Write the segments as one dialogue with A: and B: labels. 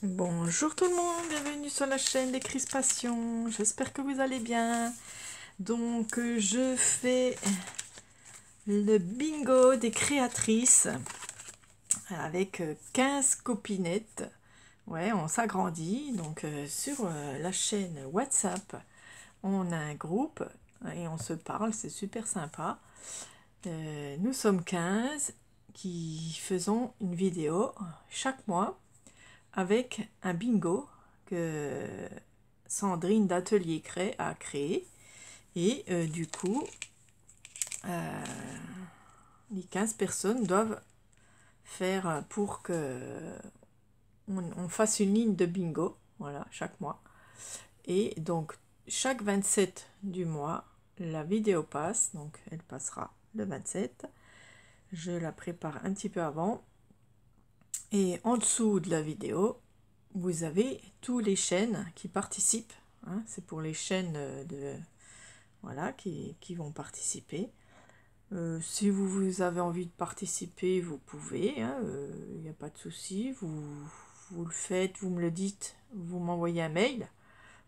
A: Bonjour tout le monde, bienvenue sur la chaîne des Crispations, j'espère que vous allez bien. Donc je fais le bingo des créatrices avec 15 copinettes. Ouais, on s'agrandit, donc sur la chaîne WhatsApp, on a un groupe et on se parle, c'est super sympa. Nous sommes 15 qui faisons une vidéo chaque mois avec un bingo que Sandrine d'Atelier Cré a créé. Et du coup, les 15 personnes doivent faire pour que on fasse une ligne de bingo, voilà, chaque mois. Et donc, chaque 27 du mois, la vidéo passe, donc elle passera le 27. Je la prépare un petit peu avant. Et en dessous de la vidéo, vous avez tous les chaînes qui participent. Hein, c'est pour les chaînes voilà, qui vont participer. Si vous avez envie de participer, vous pouvez. Hein, il n'y a pas de souci. Vous le faites, vous me le dites, vous m'envoyez un mail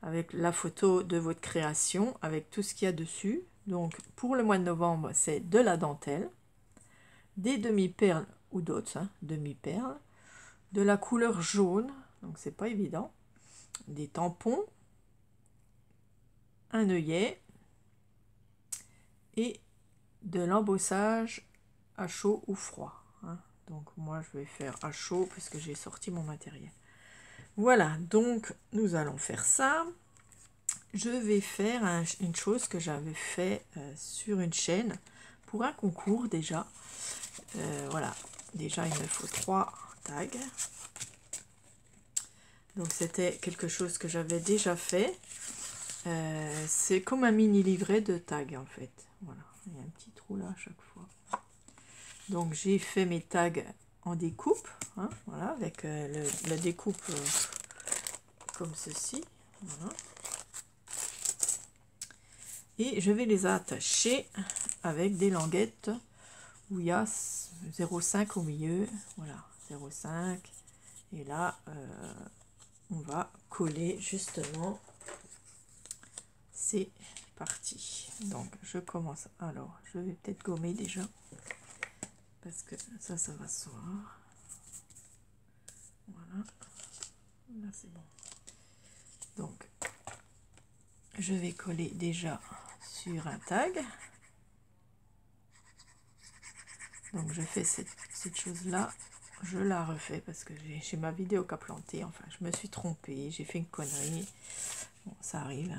A: avec la photo de votre création, avec tout ce qu'il y a dessus. Donc pour le mois de novembre, c'est de la dentelle, des demi-perles ou d'autres, hein, demi-perles, de la couleur jaune, donc c'est pas évident, des tampons, un œillet et de l'embossage à chaud ou froid. Hein. Donc moi je vais faire à chaud puisque j'ai sorti mon matériel. Voilà, donc nous allons faire ça. Je vais faire une chose que j'avais fait sur une chaîne pour un concours déjà. Voilà, déjà il me faut 3 tags. Donc c'était quelque chose que j'avais déjà fait. C'est comme un mini livret de tags en fait. Voilà, il y a un petit trou là à chaque fois. Donc j'ai fait mes tags en découpe, hein, voilà, avec la découpe comme ceci. Voilà. Et je vais les attacher avec des languettes où il y a 0,5 au milieu. Voilà, 0,5. Et là, on va coller justement. C'est parti. Donc je commence. Alors, je vais peut-être gommer déjà. Parce que ça va se voir. Voilà. Là, c'est bon. Donc, je vais coller déjà sur un tag. Donc, je fais cette chose-là. Je la refais parce que j'ai ma vidéo qui a planté. Enfin, je me suis trompée. J'ai fait une connerie. Bon, ça arrive.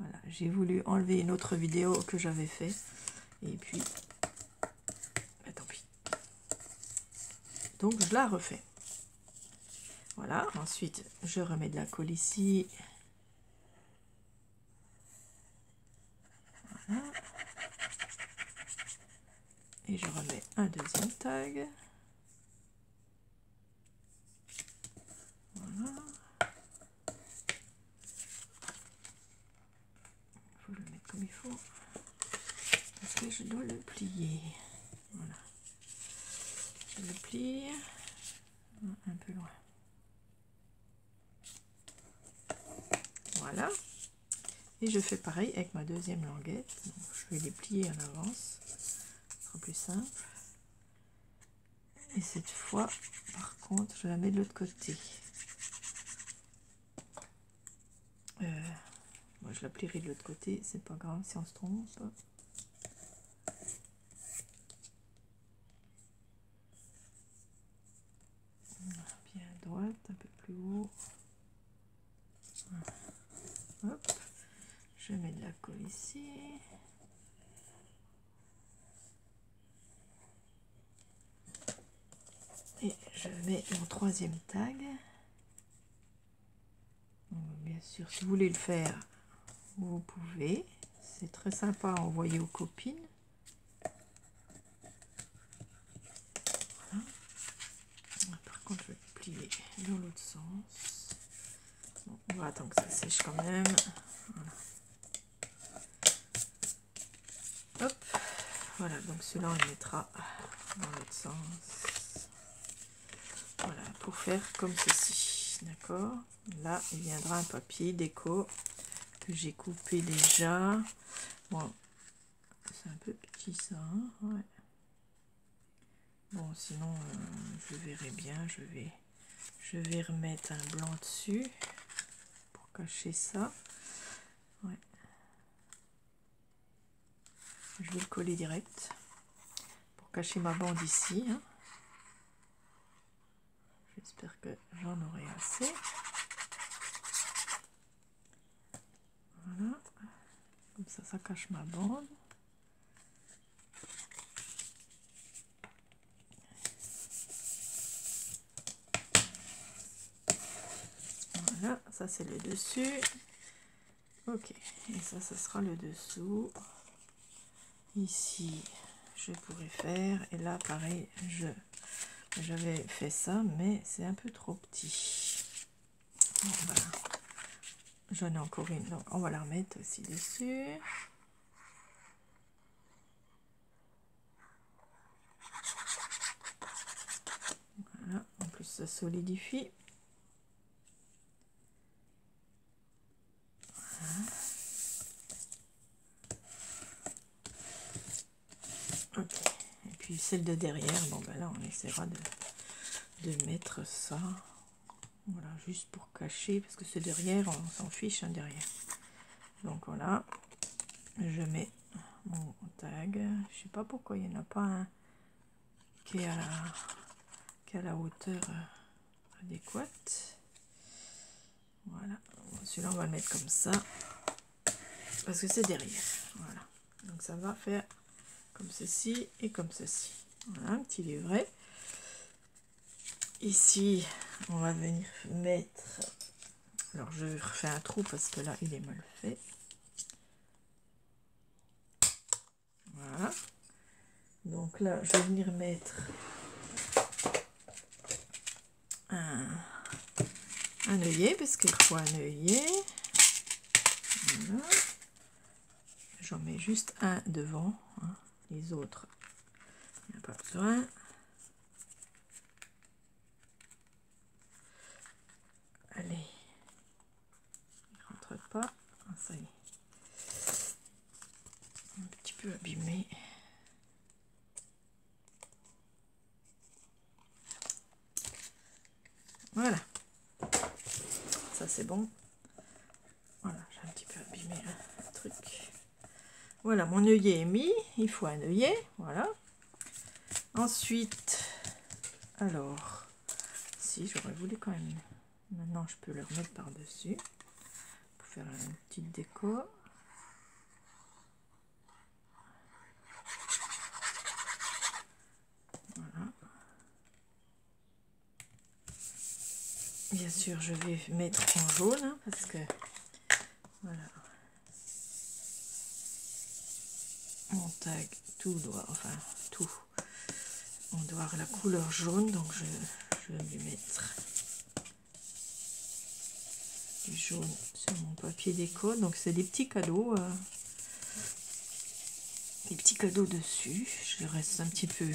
A: Voilà. J'ai voulu enlever une autre vidéo que j'avais fait. Et puis, bah, tant pis. Donc, je la refais. Voilà. Ensuite, je remets de la colle ici. Voilà. Et je remets un deuxième tag. Voilà. Il faut le mettre comme il faut. Parce que je dois le plier. Voilà. Je le plie un peu loin. Voilà. Et je fais pareil avec ma deuxième languette. Donc, je vais les plier en avance. Ce sera plus simple. Et cette fois, par contre, je la mets de l'autre côté. Moi, je la plierai de l'autre côté. C'est pas grave si on se trompe. Bien à droite, un peu plus haut. Hop. Je mets de la colle ici. Et je mets mon troisième tag. Donc, bien sûr, si vous voulez le faire, vous pouvez. C'est très sympa à envoyer aux copines. Voilà. Par contre, je vais plier dans l'autre sens. Bon, on va attendre que ça sèche quand même. Voilà. Hop. Voilà, donc celui-là, on le mettra dans l'autre sens. Voilà, pour faire comme ceci, d'accord. Là il viendra un papier déco que j'ai coupé déjà. Bon, c'est un peu petit ça, hein, ouais. Bon, sinon je verrai bien, je vais remettre un blanc dessus pour cacher ça. Ouais. Je vais le coller direct pour cacher ma bande ici, hein. J'espère que j'en aurai assez. Voilà, comme ça cache ma bande. Voilà, ça c'est le dessus. Ok, et ça sera le dessous. Ici je pourrais faire, et là pareil, j'avais fait ça mais c'est un peu trop petit. Bon, voilà. J'en ai encore une, donc on va la remettre aussi dessus. Voilà, en plus ça solidifie. Voilà. Ok, et puis celle de derrière, bon ben là on essaiera de mettre ça. Voilà, juste pour cacher, parce que c'est derrière, on s'en fiche, hein, derrière. Donc voilà, je mets mon tag. Je sais pas pourquoi il n'y en a pas un qui est à la hauteur adéquate. Voilà, celui-là on va le mettre comme ça, parce que c'est derrière. Voilà, donc ça va faire comme ceci et comme ceci. Voilà, un petit livret. Ici, on va venir mettre... Alors, je refais un trou parce que là, il est mal fait. Voilà. Donc là, je vais venir mettre un œillet parce qu'il faut un œillet. Voilà. J'en mets juste un devant, hein. Les autres, il n'y a pas besoin. Allez, il rentre pas. Ah, ça y est, un petit peu abîmé. Voilà, ça c'est bon. Voilà, j'ai un petit peu abîmé le truc. Voilà, mon œillet est mis, il faut un œillet, voilà. Ensuite, alors, si j'aurais voulu quand même, maintenant je peux le remettre par-dessus pour faire une petite déco. Voilà. Bien sûr, je vais mettre en jaune, hein, parce que, voilà, mon tag, tout doit, enfin, tout, on doit avoir la couleur jaune, donc je vais lui mettre du jaune sur mon papier déco. Donc c'est des petits cadeaux, dessus. Je reste un petit peu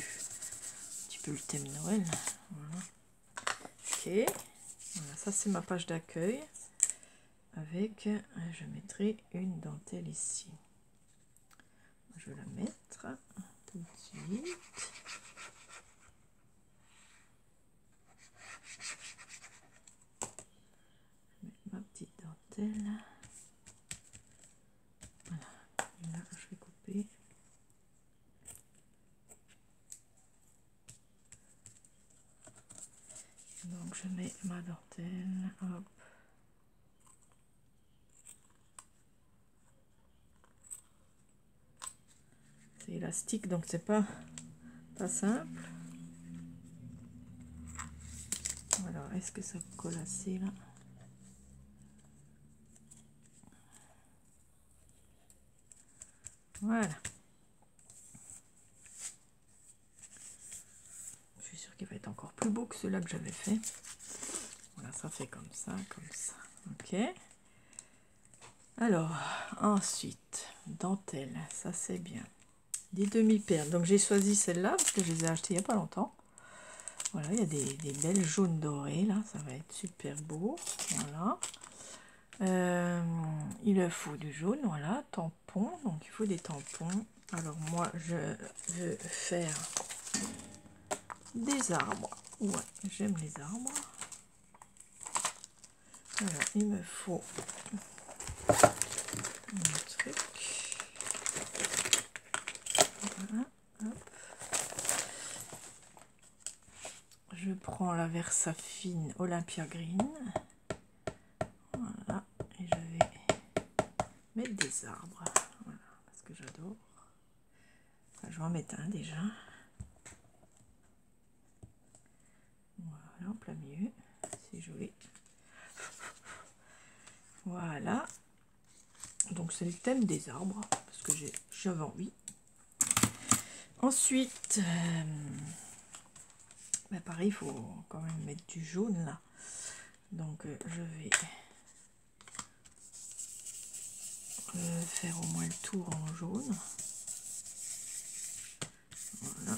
A: le thème Noël. Voilà. Ok, voilà, ça c'est ma page d'accueil avec, je mettrai une dentelle ici. Je vais la mettre tout de suite. Je mets ma petite dentelle. Voilà, et là je vais couper. Donc je mets ma dentelle, hop. C'est élastique, donc c'est pas simple. Alors, est-ce que ça colle assez là? Voilà. Je suis sûre qu'il va être encore plus beau que celui-là que j'avais fait. Voilà, ça fait comme ça, comme ça. Ok. Alors, ensuite, dentelle, ça c'est bien. Des demi-perles. Donc j'ai choisi celle-là parce que je les ai achetées il n'y a pas longtemps. Voilà, il y a des belles jaunes dorées là, ça va être super beau. Voilà. Il faut du jaune, voilà, tampon, donc il faut des tampons. Alors moi je veux faire des arbres. Ouais, j'aime les arbres. Alors il me faut un truc. Voilà, hop. Je prends la Versafine Olympia Green. Voilà, et je vais mettre des arbres. Voilà, parce que j'adore. Enfin, je vais en mettre un déjà. Voilà, en plein milieu. C'est joli. Voilà. Donc c'est le thème des arbres, parce que j'avais envie. Ensuite, bah pareil, il faut quand même mettre du jaune là. Donc je vais faire au moins le tour en jaune. Voilà.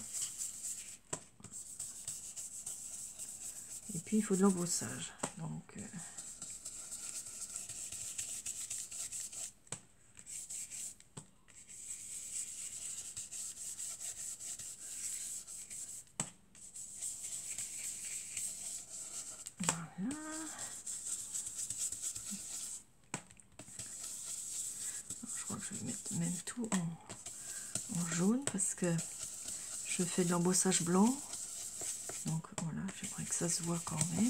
A: Et puis il faut de l'embossage. Donc voilà. Je crois que je vais mettre même tout en jaune parce que je fais de l'embossage blanc. Donc voilà, j'aimerais que ça se voit quand même.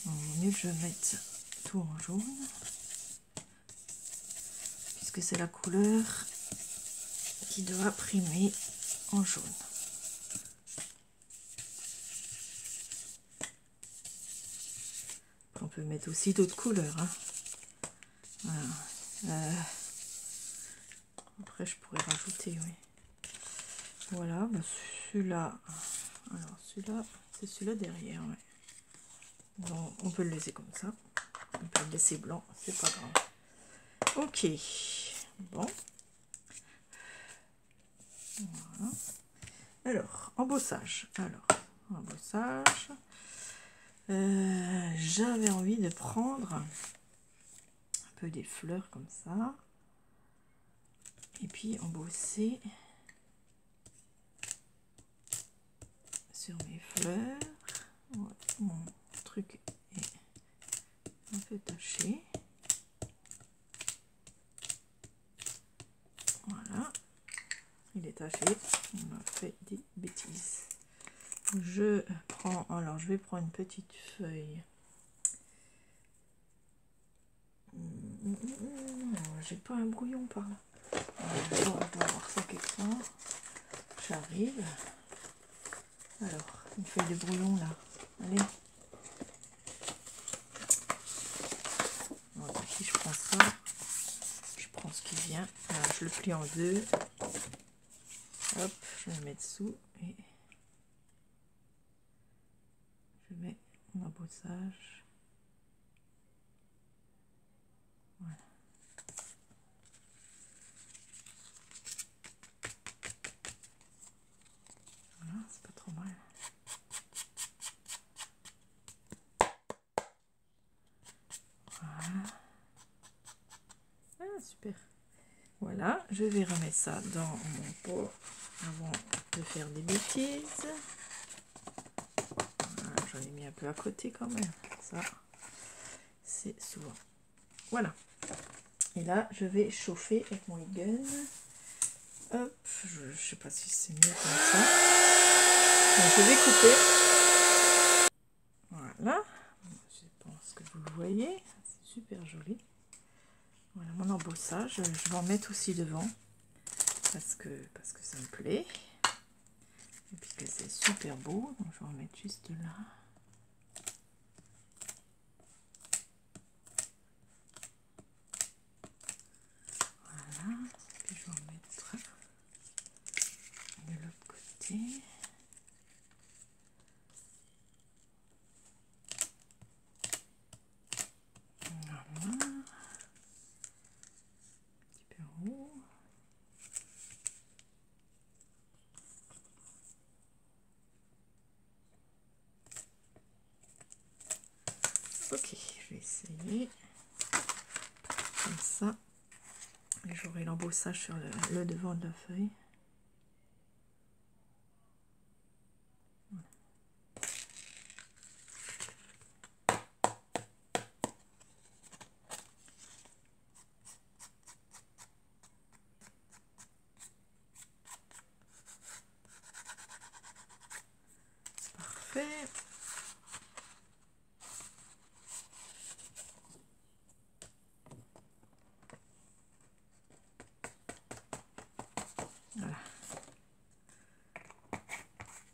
A: Donc, il vaut mieux que je mette tout en jaune. Puisque c'est la couleur qui doit primer en jaune. Après, on peut mettre aussi d'autres couleurs. Hein. Voilà. Après, je pourrais rajouter, oui. Voilà, bah celui-là. Alors, celui-là, c'est celui-là derrière, ouais. Donc, on peut le laisser comme ça. On peut le laisser blanc, c'est pas grave. Ok. Bon. Voilà. Alors, embossage. J'avais envie de prendre un peu des fleurs comme ça. Et puis embosser sur mes fleurs. Ouais, mon truc est un peu taché. Voilà. Il est taché. On a fait des bêtises. Je prends, alors je vais prendre une petite feuille. J'ai pas un brouillon par là. Je dois avoir ça quelque part. J'arrive. Alors, une feuille de brouillon là. Allez. Alors, si je prends ça, je prends ce qui vient. Alors, je le plie en deux. Hop, je le mets dessous et je mets mon embossage. Voilà. Voilà, c'est pas trop mal. Voilà. Ah, super. Voilà, je vais remettre ça dans mon pot avant de faire des bêtises. Voilà, j'en ai mis un peu à côté quand même. Ça, c'est souvent. Voilà. Et là, je vais chauffer avec mon gun. Hop, je sais pas si c'est mieux comme ça. Donc, je vais couper. Voilà. Je pense que vous le voyez. C'est super joli. Voilà mon embossage. Je vais en mettre aussi devant. Parce que ça me plaît. Et puis que c'est super beau. Donc, je vais en mettre juste là. Voilà. Puis je vais en mettre de l'autre côté. Voilà. Super haut. Ok, je vais essayer comme ça. Et j'aurai l'embossage sur le devant de la feuille. Parfait. Voilà.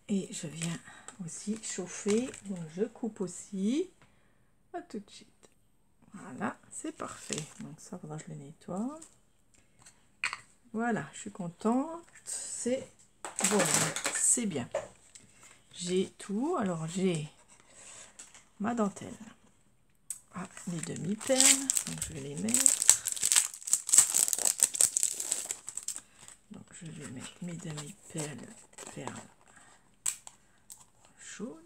A: Et je viens aussi chauffer, donc je coupe aussi. À tout de suite. Voilà, c'est parfait. Donc ça, faudra que je le nettoie. Voilà, je suis contente. C'est bon, c'est bien. J'ai tout. Alors j'ai ma dentelle. Ah, les demi-perles. Donc je vais les mettre. Donc je vais mettre mes demi-perles jaunes.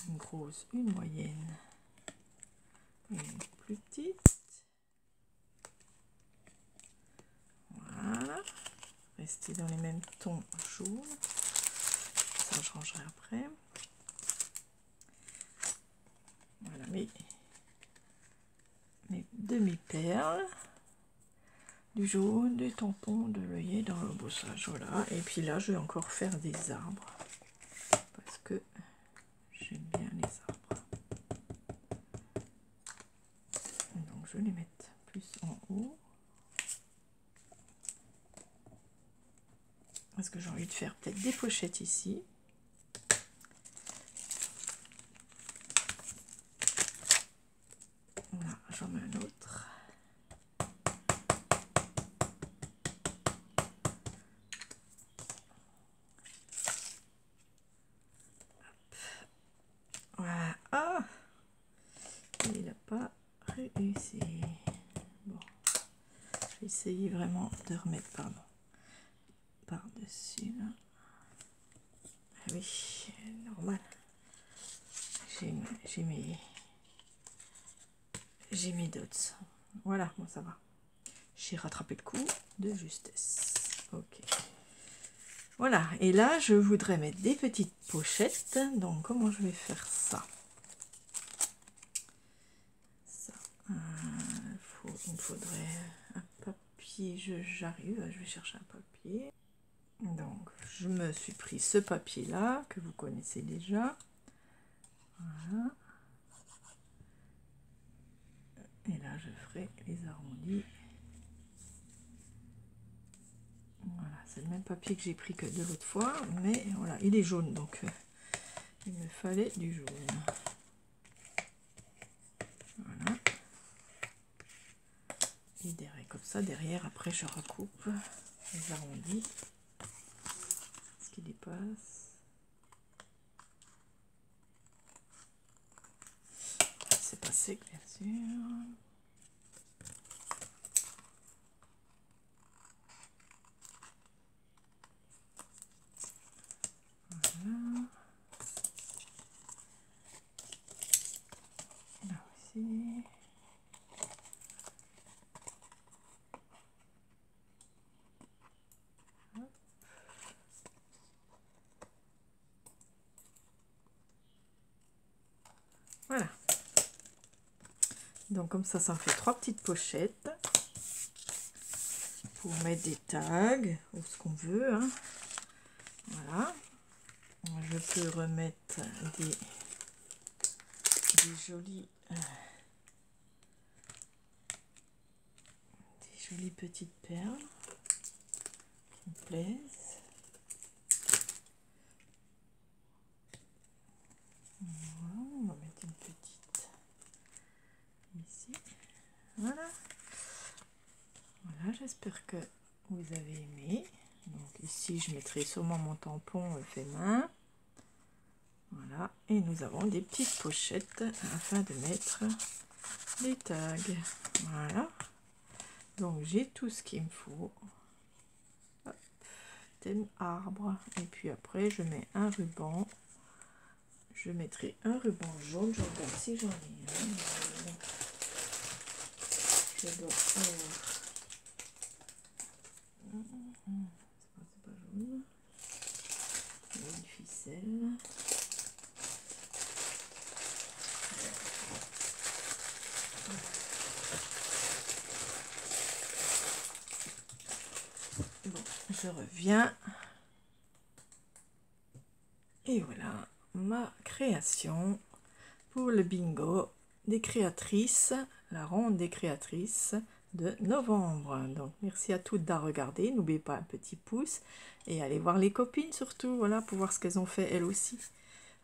A: Une grosse, une moyenne et une plus petite. Voilà. Rester dans les mêmes tons jaunes. Ça, je rangerai après. Voilà mes demi-perles. Du jaune, des tampons, de l'œillet dans l'embossage. Voilà. Et puis là, je vais encore faire des arbres. Parce que j'aime bien les arbres. Donc, je vais les mettre plus en haut. Parce que j'ai envie de faire peut-être des pochettes ici. Voilà, j'en mets un autre. Voilà. Ah, il n'a pas réussi. Bon, je vais essayer vraiment de remettre par-dessus. Ah oui, normal. J'ai mes dots. Voilà, bon ça va. J'ai rattrapé le coup de justesse. Ok. Voilà, et là je voudrais mettre des petites pochettes. Donc comment je vais faire ça? Il me faudrait un papier. J'arrive, je vais chercher un papier. Donc je me suis pris ce papier là que vous connaissez déjà. Voilà. Et là je ferai les arrondis. Voilà, c'est le même papier que j'ai pris que de l'autre fois, mais voilà, il est jaune, donc il me fallait du jaune. Voilà. Et derrière, comme ça, derrière, après je recoupe les arrondis. Ce qui dépasse. C'est pas sec, bien sûr. Voilà. Là aussi. Hop. Voilà. Donc comme ça me fait 3 petites pochettes pour mettre des tags ou ce qu'on veut. Hein. Voilà. Je peux remettre des jolies petites perles qui me plaisent. Voilà, on va mettre une petite ici. Voilà. Voilà, j'espère que vous avez aimé. Donc ici, je mettrai sûrement mon tampon fait main. Voilà, et nous avons des petites pochettes afin de mettre les tags. Voilà. Donc j'ai tout ce qu'il me faut. Hop, thème arbre. Et puis après, je mets un ruban je mettrai un ruban jaune. Je regarde si j'en ai un. Je dois faire... C'est pas jaune. Une ficelle. Bon, je reviens. Et voilà ma création pour le bingo des créatrices, la ronde des créatrices de novembre. Donc merci à toutes d'avoir regardé. N'oubliez pas un petit pouce et allez voir les copines surtout, voilà, pour voir ce qu'elles ont fait elles aussi.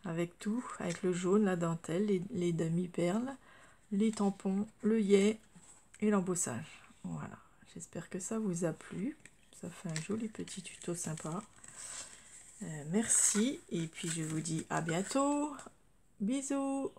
A: Avec tout, avec le jaune, la dentelle, les demi-perles, les tampons, le yé et l'embossage. Voilà, j'espère que ça vous a plu. Ça fait un joli petit tuto sympa. Merci et puis je vous dis à bientôt. Bisous.